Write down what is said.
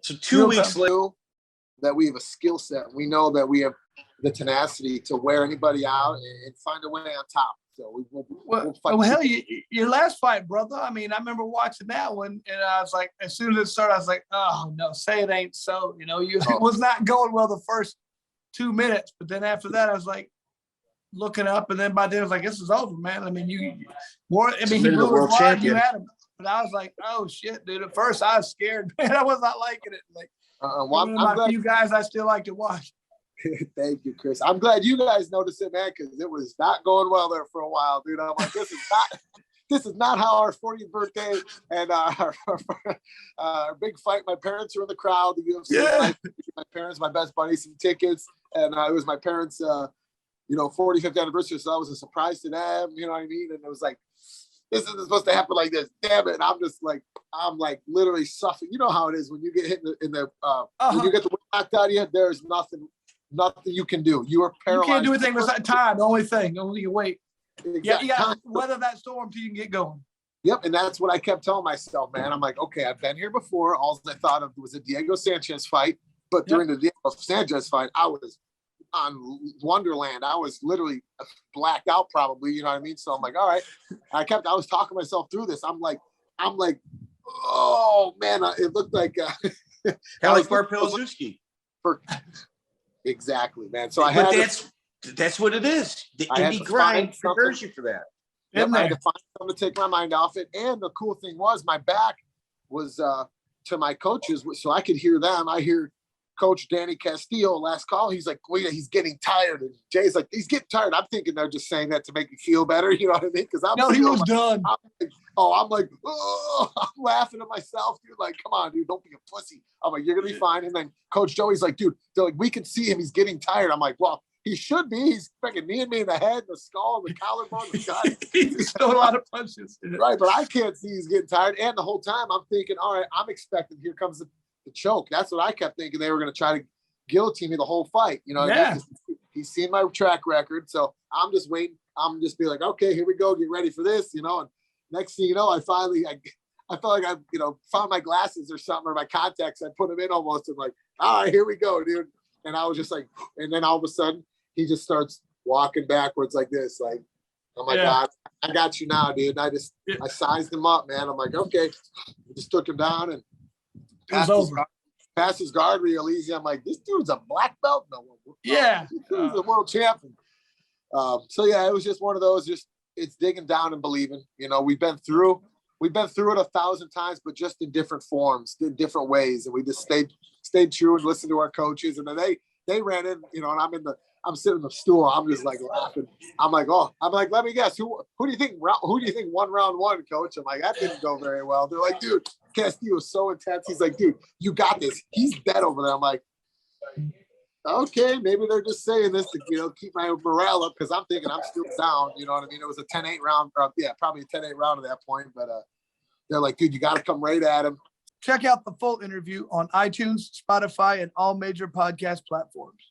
So 2 weeks later, that we have a skill set. We know that we have the tenacity to wear anybody out and find a way on top. So we'll fight. Well, hell, your last fight, brother. I mean, I remember watching that one, and I was like, as soon as it started, I was like, oh no, say it ain't so. You know, it was not going well the first 2 minutes, but then after that, I was like looking up, and then by then I was like, this is over, man. I mean, he blew his wad, you had him, but I was like, oh shit, dude. At first, I was scared, man. I was not liking it. Like, one of my few guys I still like to watch. Thank you, Chris. I'm glad you guys noticed it, man, because it was not going well there for a while, dude. I'm like, this is not how our 40th birthday and our big fight. My parents were in the crowd. The UFC fight. My parents, my best buddy, some tickets, and it was my parents' 45th anniversary, so that was a surprise to them. You know what I mean? And it was like, this isn't supposed to happen like this. Damn it! And I'm like literally suffering. You know how it is when you get hit in the when you get the wind knocked out of you. There's nothing you can do. You are paralyzed. You can't do anything with that time. The only thing, only you wait. Yeah, you got to weather that storm till you can get going. Yep, and that's what I kept telling myself, man. I'm like, okay, I've been here before. All I thought of was a Diego Sanchez fight, but during the Diego Sanchez fight, I was on Wonderland. I was literally blacked out, probably. You know what I mean? So I'm like, all right. I was talking myself through this. I'm like, oh man, it looked like Pilsudski. Exactly, man. So I had that's what it is. The indie grind prepares you for that. Yep, I had to find something to take my mind off it. And the cool thing was my back was to my coaches, so I could hear them. I hear Coach Danny Castillo last call. He's like, Guida, he's getting tired. And Jay's like, he's getting tired. I'm thinking they're just saying that to make me feel better. You know what I mean? Because he was done. I'm like, laughing at myself, dude. Like, come on, dude, don't be a pussy. I'm like, you're gonna be fine. And then Coach Joey's like, dude, they're like, we can see him. He's getting tired. I'm like, well, he should be. He's freaking kneeing me in the head, the skull, the collarbone, the gut. He's throwing a lot of punches. Right, but I can't see he's getting tired. And the whole time I'm thinking, all right, I'm expecting here comes the choke. That's what I kept thinking. They were going to try to guillotine me the whole fight. You know, he's seen my track record, so I'm just waiting. I'm just be like, okay, here we go. Get ready for this. You know, and next thing you know, I felt like I found my glasses or something, or my contacts. I put them in almost. And like, all right, here we go, dude. And I was just like, and then all of a sudden he just starts walking backwards like this, like, oh my God, I got you now, dude. And I sized him up, man. I'm like, okay. I just took him down and passed his guard real easy. I'm like, this dude's a black belt. No, this dude's a world champion. So yeah, it was just one of those. It's digging down and believing. You know, we've been through it 1,000 times, but just in different forms, in different ways, and we just stayed true and listened to our coaches. And then they ran in, you know, and I'm sitting in the stool. I'm just like laughing. I'm like, let me guess. Who do you think won round one, coach? I'm like, that didn't go very well. They're like, dude, Castillo was so intense. He's like, dude, you got this. He's dead over there. I'm like, okay, maybe they're just saying this to, you know, keep my morale up, because I'm thinking I'm still down. You know what I mean? It was a 10-8 round. Probably a 10-8 round at that point. But they're like, dude, you got to come right at him. Check out the full interview on iTunes, Spotify, and all major podcast platforms.